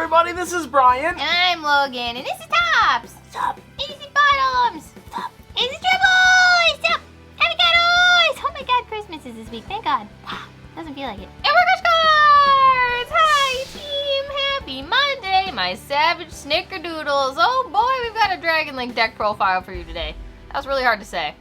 everybody, this is Brian. And I'm Logan, and this is Tops. Sup? And this is Bottoms. Sup? And this is Triples. Sup? Avocados. Oh my god, Christmas is this week, thank God. Doesn't feel like it. And Workers Cards! Hi, team! Happy Monday, my savage snickerdoodles. Oh boy, we've got a Dragon Link deck profile for you today. That was really hard to say.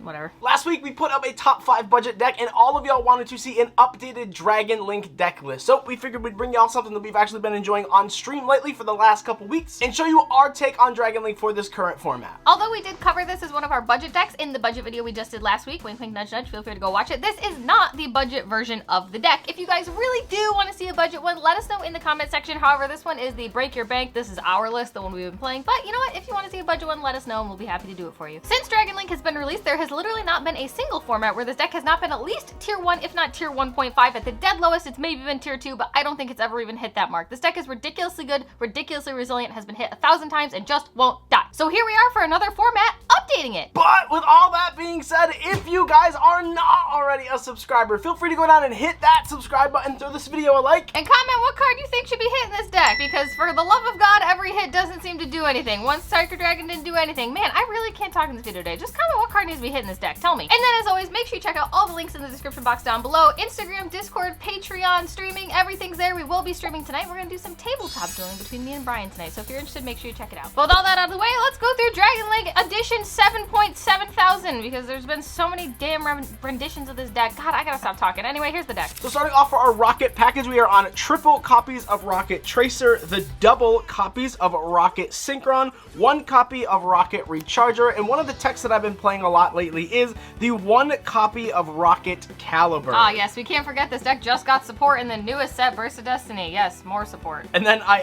Whatever. Last week we put up a top 5 budget deck and all of y'all wanted to see an updated Dragon Link deck list. So we figured we'd bring y'all something that we've actually been enjoying on stream lately for the last couple weeks and show you our take on Dragon Link for this current format. Although we did cover this as one of our budget decks in the budget video we just did last week, wink wink nudge nudge, feel free to go watch it. This is not the budget version of the deck. If you guys really do want to see a budget one, let us know in the comment section. However, this one is the Break Your Bank. This is our list, the one we've been playing. But you know what? If you want to see a budget one, let us know and we'll be happy to do it for you. Since Dragon Link has been released, there has literally not been a single format where this deck has not been at least tier 1, if not tier 1.5. At the dead lowest, it's maybe been tier 2, but I don't think it's ever even hit that mark. This deck is ridiculously good, ridiculously resilient, has been hit 1,000 times, and just won't die. So here we are for another format, updating it. But with all that being said, if you guys are not already a subscriber, feel free to go down and hit that subscribe button, throw this video a like, and comment what card you think should be hit in this deck, because for the love of God, every hit doesn't seem to do anything. One Striker Dragon didn't do anything. Man, I really can't talk in this video today. Just comment what card needs to be hit in this deck. Tell me. And then as always, make sure you check out all the links in the description box down below. Instagram, Discord, Patreon, streaming, everything's there. We will be streaming tonight. We're gonna do some tabletop dueling between me and Brian tonight. So if you're interested, make sure you check it out. But with all that out of the way, let's go through Dragon Link Edition 7.7 thousand, because there's been so many damn renditions of this deck. God, I gotta stop talking. Anyway, here's the deck. So starting off for our Rocket package, we are on triple copies of Rocket Tracer, the double copies of Rocket Synchron, 1 copy of Rocket Recharger, and one of the techs that I've been playing a lot lately is the 1 copy of Rocket Caliber. Ah, yes, we can't forget this deck just got support in the newest set, Burst of Destiny. Yes, more support. And then I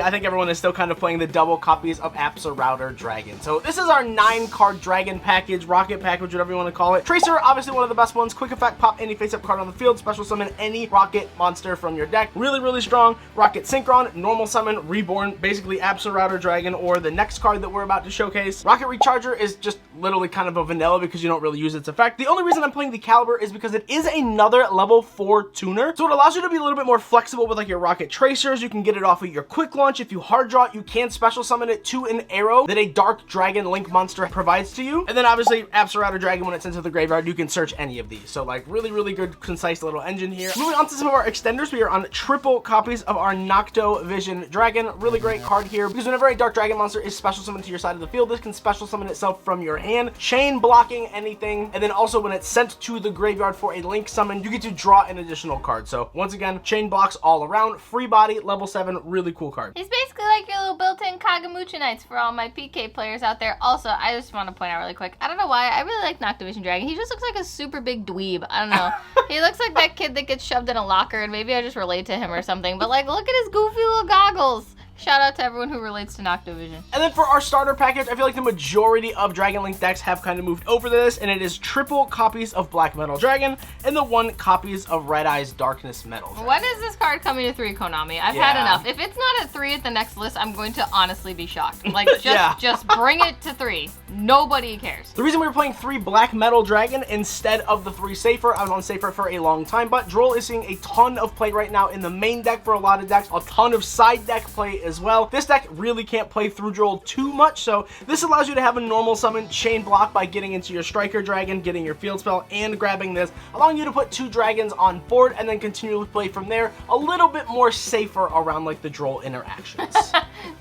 think everyone is still kind of playing the double copies of Apsa Router Dragon. So this is our 9-card Dragon package, Rocket package, whatever you want to call it. Tracer, obviously one of the best ones. Quick effect, pop any face-up card on the field, special summon any Rocket monster from your deck. Really, really strong. Rocket Synchron, normal summon, reborn, basically Apsa Router Dragon or the next card that we're about to showcase. Rocket Recharger is just literally kind of a vanilla because you don't really use its effect. The only reason I'm playing the Caliber is because it is another level 4 tuner, so it allows you to be a little bit more flexible with like your Rocket Tracers. You can get it off of your quick launch. If you hard draw it, you can special summon it to an arrow that a Dark Dragon Link monster provides to you. And then obviously Apsa Router Dragon, when it's sent to the graveyard, you can search any of these. So like really, really good, concise little engine here. Moving on to some of our extenders, we are on triple copies of our Nocto Vision Dragon. Really great card here because whenever a Dark Dragon monster is special summoned to your side of the field, this can special summon itself from your hand, chain blocking anything, and then also when it's sent to the graveyard for a Link summon, you get to draw an additional card. So once again, chain blocks all around, free body, level 7, really cool card. It's basically like your little built-in Kagamucha Knights for all my PK players out there. Also, I just want to point out really quick, I don't know why, I really like Nocto Vision Dragon. He just looks like a super big dweeb. I don't know. He looks like that kid that gets shoved in a locker, and maybe I just relate to him or something. But like, look at his goofy little goggles. Shout out to everyone who relates to Nocto Vision. And then for our starter package, I feel like the majority of Dragon Link decks have kind of moved over to this, and it is triple copies of Black Metal Dragon and the 1 copies of Red Eyes Darkness Metal Dragon. When is this card coming to 3, Konami? I've had enough. If it's not at 3 at the next list, I'm going to honestly be shocked. Like, just bring it to 3. Nobody cares. The reason we were playing 3 Black Metal Dragon instead of the 3 Safer, I was on Safer for a long time, but Droll is seeing a ton of play right now in the main deck for a lot of decks, a ton of side deck play as well. This deck really can't play through Droll too much, so this allows you to have a normal summon chain block by getting into your Striker Dragon, getting your field spell, and grabbing this, allowing you to put 2 dragons on board and then continue to play from there, a little bit more safer around like the Droll interactions.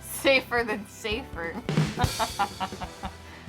Safer than safer.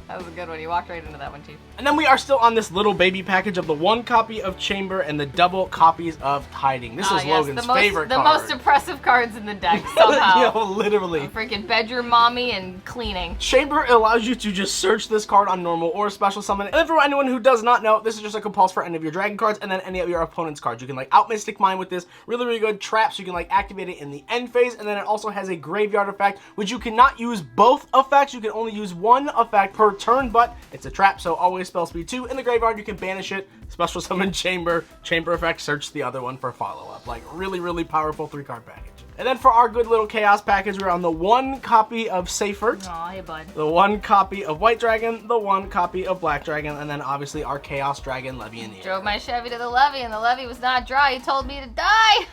That was a good one. You walked right into that one, too. And then we are still on this little baby package of the 1 copy of Chamber and the double copies of Hiding. This is Logan's favorite card. The most impressive cards in the deck, somehow. Yo, literally. A freaking bedroom mommy and cleaning. Chamber allows you to just search this card on normal or special summon. And then for anyone who does not know, this is just a compulse for any of your dragon cards and then any of your opponent's cards. You can like out Mystic Mine with this. Really, really good traps. You can like activate it in the end phase. And then it also has a graveyard effect, which you cannot use both effects. You can only use 1 effect per turn, but it's a trap, so always spell speed 2. In the graveyard, you can banish it, special summon Chamber effect, search the other one for follow-up. Like, really, really powerful 3-card package. And then for our good little Chaos package, we're on the 1 copy of Seifert. Aw, hey bud. The 1 copy of White Dragon, the 1 copy of Black Dragon, and then obviously our Chaos Dragon Levianeer. Drove my Chevy to the levee, and the levee was not dry. He told me to die.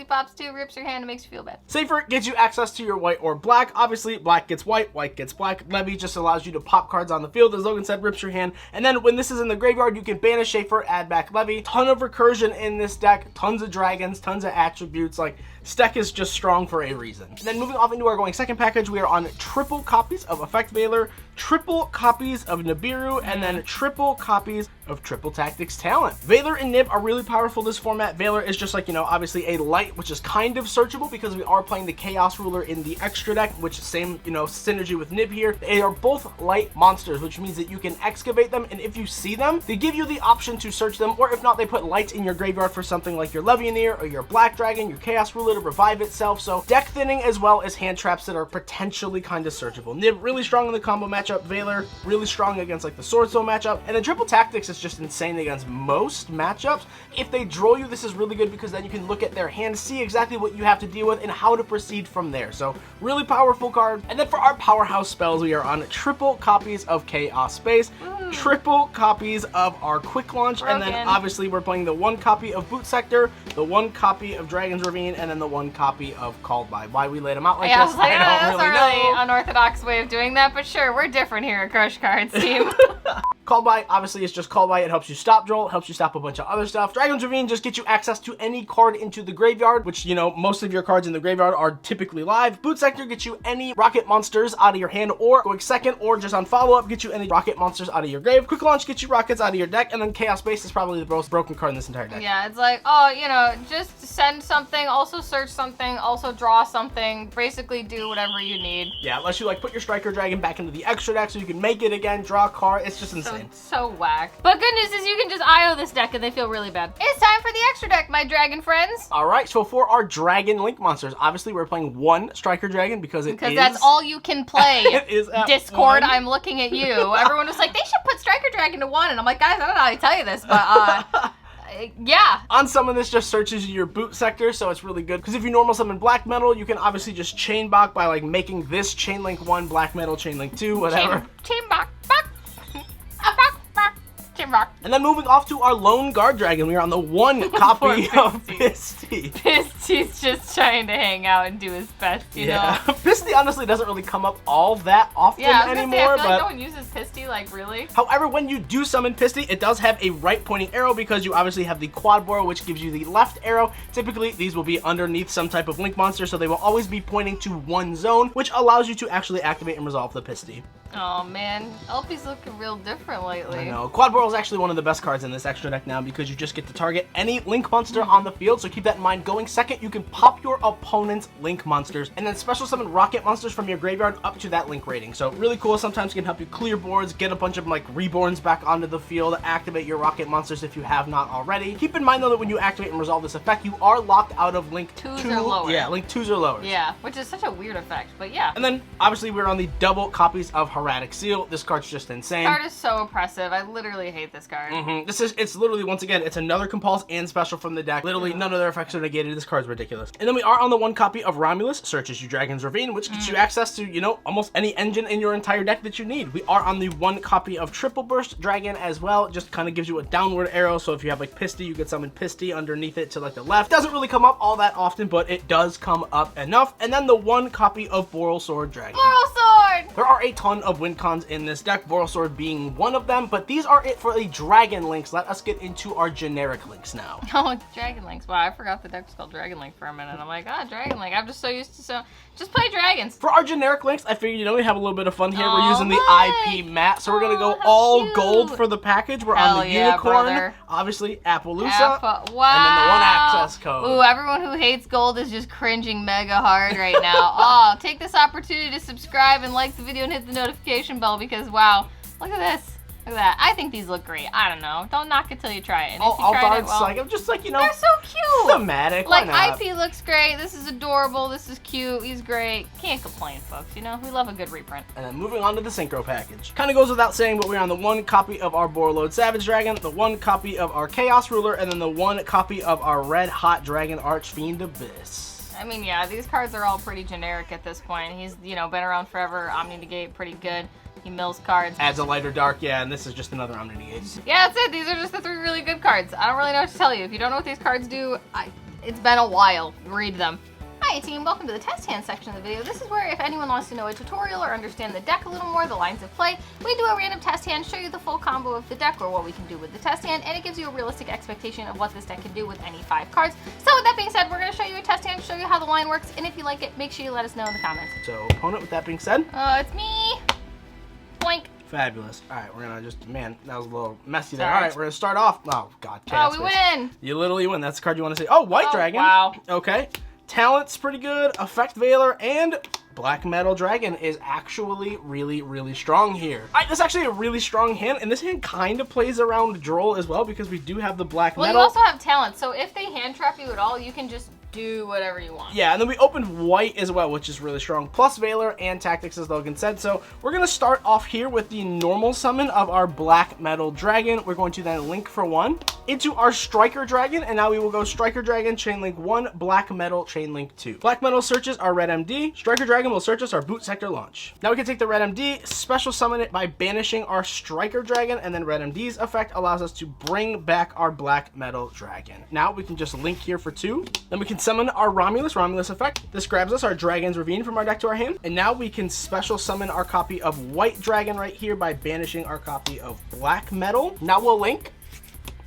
pops 2, rips your hand, and makes you feel bad. Safer gets you access to your white or black. Obviously, black gets white gets black. Levy just allows you to pop cards on the field, as Logan said, rips your hand. And then when this is in the graveyard, you can banish Safer, add back Levy. Ton of recursion in this deck, tons of dragons, tons of attributes. Like, this deck is just strong for a reason. And then moving off into our going second package, we are on triple copies of Effect Veiler, triple copies of Nibiru, and then triple copies of Triple Tactics Talent. Veiler and Nib are really powerful this format. Veiler is just like, you know, obviously a light, which is kind of searchable because we are playing the Chaos Ruler in the extra deck, which same, you know, synergy with Nib here. They are both light monsters, which means that you can excavate them, and if you see them, they give you the option to search them, or if not, they put lights in your graveyard for something like your Levianeer or your Black Dragon, your Chaos Ruler to revive itself. So deck thinning as well as hand traps that are potentially kind of searchable. Nib really strong in the combo matchup. Veiler really strong against like the Sword Soul matchup, and then Triple Tactics is just insane against most matchups. If they draw you, this is really good because then you can look at their hand, see exactly what you have to deal with, and how to proceed from there. So really powerful card. And then for our powerhouse spells, we are on triple copies of Chaos Space, triple copies of our Quick Launch, and then obviously we're playing the 1 copy of Boot Sector, the 1 copy of Dragon's Ravine, and then the 1 copy of Called By. Why we laid them out like this, like, I don't really know. That's a really unorthodox way of doing that, but sure, we're different here at Crush Cards team. Called By, obviously, it's just Called By. It helps you stop Droll, helps you stop a bunch of other stuff. Dragon's Ravine just gets you access to any card into the graveyard, which, you know, most of your cards in the graveyard are typically live. Boot Sector gets you any rocket monsters out of your hand, or going second, or just on follow-up, gets you any rocket monsters out of your grave. Quick Launch gets you rockets out of your deck, and then Chaos Space is probably the most broken card in this entire deck. Yeah, it's like, oh, you know, just send something, also search something, also draw something, basically do whatever you need. Yeah, unless you, like, put your Striker Dragon back into the extra deck so you can make it again, draw a card. It's just insane. So whack. But good news is you can just IO this deck and they feel really bad. It's time for the extra deck, my dragon friends. Alright, so for our Dragon Link monsters, obviously we're playing 1 Striker Dragon because that's all you can play. It is at Discord, 1. I'm looking at you. Everyone was like, they should put Striker Dragon to 1. And I'm like, guys, I don't know how to tell you this, but yeah. On summon, this just searches your Boot Sector, so it's really good. Because if you normal summon Black Metal, you can obviously just Chain Block by like making this Chain Link 1, Black Metal, Chain Link 2, whatever. Chain Block. And then moving off to our Lone Guard Dragon, we are on the 1 copy of Pisty. Pisty's just trying to hang out and do his best, you know? Pisty honestly doesn't really come up all that often anymore. I feel like no one uses Pisty, like, really? However, when you do summon Pisty, it does have a right pointing arrow because you obviously have the quad boil, which gives you the left arrow. Typically, these will be underneath some type of link monster, so they will always be pointing to 1 zone, which allows you to actually activate and resolve the Pisty. Oh man, LP's looking real different lately. I know. Quad Boil is actually one of the best cards in this extra deck now because you just get to target any Link monster on the field, so keep that in mind. Going second, you can pop your opponent's Link monsters and then special summon rocket monsters from your graveyard up to that Link rating. So really cool. Sometimes can help you clear boards, get a bunch of like Reborns back onto the field, activate your rocket monsters if you have not already. Keep in mind though that when you activate and resolve this effect, you are locked out of Link 2s or lower. Yeah, Link 2s or lower. Yeah, which is such a weird effect, but yeah. And then obviously we're on the double copies of Hieratic Seal. This card's just insane. This card is so oppressive. I literally hate this card. It's literally, once again, it's another compulse and special from the deck. Literally, none of their effects are negated. This card's ridiculous. And then we are on the 1 copy of Romulus, searches you Dragon's Ravine, which gets you access to, you know, almost any engine in your entire deck that you need. We are on the 1 copy of Triple Burst Dragon as well. It just kind of gives you a downward arrow, so if you have like Pisty, you could summon Pisty underneath it to like the left. Doesn't really come up all that often, but it does come up enough. And then the 1 copy of Borrelsword Dragon. Borrelsword! There are a ton of win cons in this deck, Borrelsword being one of them, but these are it for the Dragon Links. Let us get into our generic links now. Oh, Dragon Links. Wow, I forgot the deck was called Dragon Link for a minute. I'm like, Dragon Link. I'm just so used to just play dragons. For our generic links, I figured, you know, we have a little bit of fun here. We're using the IP mat, so we're going to go all cute. Gold for the package. We're on the Unicorn, brother. Obviously Appaloosa, wow. and then the 1 access code. Ooh, everyone who hates gold is just cringing mega hard right now. Oh, take this opportunity to subscribe and like the video and hit the notification bell because, wow, look at this. Look at that. I think these look great. I don't know. Don't knock it till you try it. And if you tried it, well, like, I'm just like, you know, they're so cute. Thematic. Like, IP looks great. This is adorable. This is cute. He's great. Can't complain, folks. You know, we love a good reprint. And then moving on to the Synchro package. Kind of goes without saying, but we're on the 1 copy of our Borreload Savage Dragon, the 1 copy of our Chaos Ruler, and then the 1 copy of our Red Hot Dragon Archfiend Abyss. I mean, yeah, these cards are all pretty generic at this point. He's, you know, been around forever. Omni Negate, pretty good. He mills cards. Adds a lighter dark, yeah, and this is just another Omni Negate. Yeah, that's it. These are just the 3 really good cards. I don't really know what to tell you. If you don't know what these cards do, It's been a while. Read them. Hi team, welcome to the test hand section of the video. This is where if anyone wants to know a tutorial or understand the deck a little more, the lines of play, we do a random test hand, show you the full combo of the deck or what we can do with the test hand, and it gives you a realistic expectation of what this deck can do with any 5 cards. So with that being said, we're going to show you a test hand, show you how the line works, and if you like it, make sure you let us know in the comments. So, opponent, with that being said. It's me. Boink. Fabulous. All right, we're going to just, man, that was a little messy there. Sorry. All right, we're going to start off. Oh, God. Oh, we win. You literally win. That's the card you want to say. Oh, White Dragon. Wow. Okay. Talent's pretty good. Effect Veiler and Black Metal Dragon is actually really, really strong here. All right, this is actually a really strong hand, and this hand kind of plays around Droll as well because we do have the Black Metal. Well, you also have talent, so if they hand trap you at all, you can just do whatever you want. Yeah, and then we opened White as well, which is really strong. Plus Veiler and Tactics, as Logan said. So we're going to start off here with the normal summon of our Black Metal Dragon. We're going to then link for 1 into our Striker Dragon, and now we will go Striker Dragon, Chain Link 1, Black Metal, Chain Link 2. Black Metal searches our Red MD. Striker Dragon will search us our Boot Sector launch. Now we can take the Red MD, special summon it by banishing our Striker Dragon, and then Red MD's effect allows us to bring back our Black Metal Dragon. Now we can just link here for 2. Then we can summon our Romulus effect. This grabs us our Dragon's Ravine from our deck to our hand. And now we can special summon our copy of White Dragon right here by banishing our copy of Black Metal. Now we'll link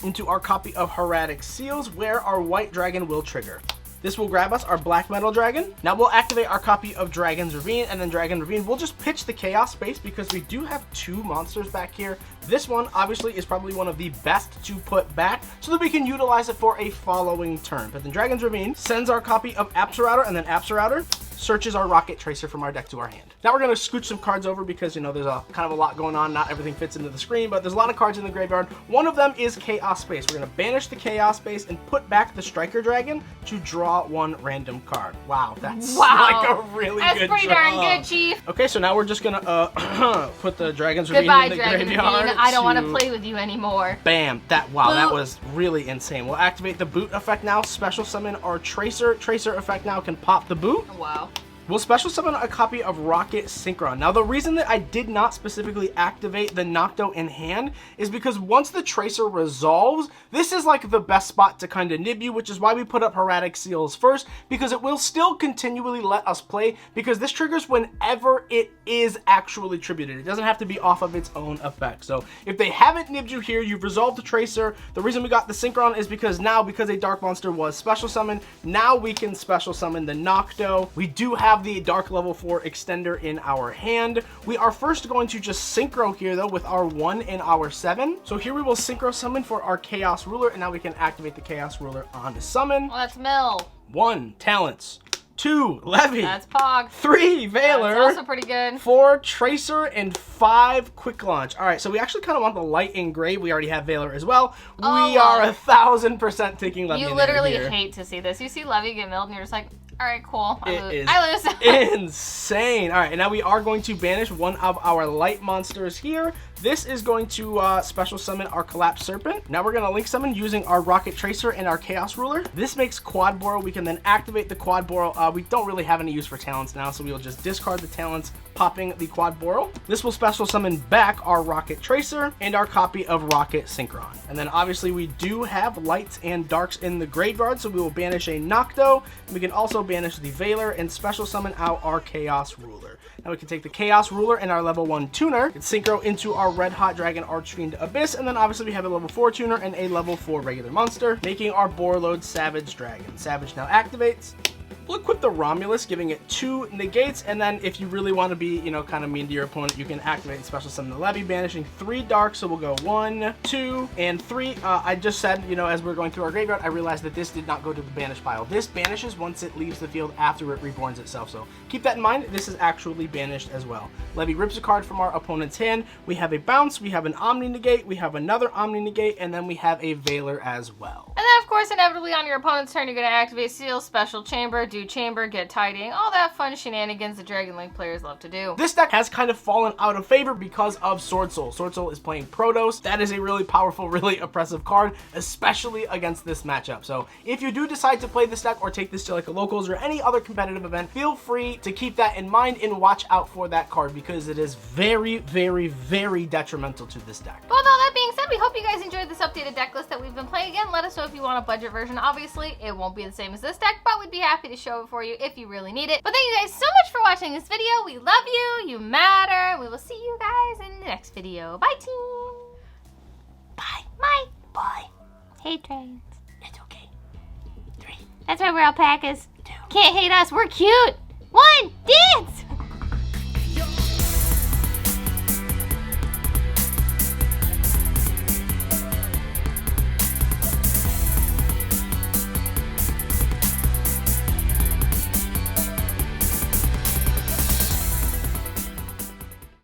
into our copy of Hieratic Seals where our White Dragon will trigger. This will grab us our Black Metal Dragon. Now we'll activate our copy of Dragon's Ravine, and then Dragon Ravine, we'll just pitch the Chaos Space because we do have 2 monsters back here. This one, obviously, is probably one of the best to put back so that we can utilize it for a following turn. But then Dragon's Ravine sends our copy of Apsarouter, and then Apsarouter searches our Rocket Tracer from our deck to our hand. Now we're going to scooch some cards over because, you know, there's a kind of a lot going on. Not everything fits into the screen, but there's a lot of cards in the graveyard. One of them is Chaos Space. We're going to banish the Chaos Space and put back the Striker Dragon to draw 1 random card. Wow, that's like a really good That's pretty darn good, Chief. Okay, so now we're just going to put the Dragon's Ravine Goodbye, in the Dragon graveyard. Ravine. I don't want to play with you anymore. Bam. Wow, that was really insane. We'll activate the Boot effect now. Special summon our Tracer. Tracer effect now can pop the Boot. Wow. We'll special summon a copy of Rocket Synchron. Now, the reason that I did not specifically activate the Nocto in hand is because once the Tracer resolves, this is like the best spot to kind of nib you, which is why we put up Hieratic Seals first, because it will still continually let us play, because this triggers whenever it is actually tributed. It doesn't have to be off of its own effect. So if they haven't nibbed you here, you've resolved the Tracer. The reason we got the Synchron is because now, because a Dark Monster was special summoned, now we can special summon the Nocto. We do have the Dark level 4 extender in our hand. We are first going to just synchro here though with our 1 and our 7. So here we will synchro summon for our Chaos Ruler, and now we can activate the Chaos Ruler on the summon. Well, that's Mill. 1 Talents, 2 Levy, That's Pog. 3 Veiler, That's also pretty good. 4 Tracer, and 5 Quick Launch. All right, so we actually kind of want the light engrave. We already have Veiler as well. We are 1000% taking Levy. You literally hate to see this. You see Levy get milled and you're just like, all right, cool. I lose. Insane. All right, and now we are going to banish one of our light monsters here. This is going to special summon our Collapsed Serpent. Now we're going to link summon using our Rocket Tracer and our Chaos Ruler. This makes Quad Boral. We can then activate the Quad Boral. We don't really have any use for talents now, so we will just discard the talents, popping the Quad Boral. This will special summon back our Rocket Tracer and our copy of Rocket Synchron. And then obviously we do have lights and darks in the graveyard, so we will banish a Nocto. We can also banish the Veiler and special summon out our Chaos Ruler. Now we can take the Chaos Ruler and our level 1 tuner and synchro into our Red Hot Dragon Archfiend Abyss, and then obviously we have a level 4 tuner and a level 4 regular monster, making our Borload Savage Dragon. Savage now activates. We'll equip the Romulus, giving it 2 negates, and then if you really want to be, you know, kind of mean to your opponent, you can activate and special summon the Levy, banishing 3 dark, so we'll go 1, 2, and 3. I just said, you know, as we're going through our graveyard, I realized that this did not go to the banish pile. This banishes once it leaves the field after it reborns itself, so keep that in mind. This is actually banished as well. Levy rips a card from our opponent's hand. We have a bounce, we have an Omni negate, we have another Omni negate, and then we have a Veiler as well. And then, of course, inevitably on your opponent's turn, you're going to activate Seal, Special Chamber, do Chamber, get Tidying, all that fun shenanigans the Dragon Link players love to do. This deck has kind of fallen out of favor because of Sword Soul. Sword Soul is playing Protos. That is a really powerful, really oppressive card, especially against this matchup. So if you do decide to play this deck or take this to like a locals or any other competitive event, feel free to keep that in mind and watch out for that card because it is very, very, very detrimental to this deck. But with all that being being said, we hope you guys enjoyed this updated deck list that we've been playing. Again, let us know if you want a budget version. Obviously, it won't be the same as this deck, but we'd be happy to show it for you if you really need it. But thank you guys so much for watching this video. We love you. You matter. We will see you guys in the next video. Bye, team. Bye. Bye. Bye. Hate dragons. It's okay. 3. That's why we're alpacas. 2. Can't hate us. We're cute. 1, dance.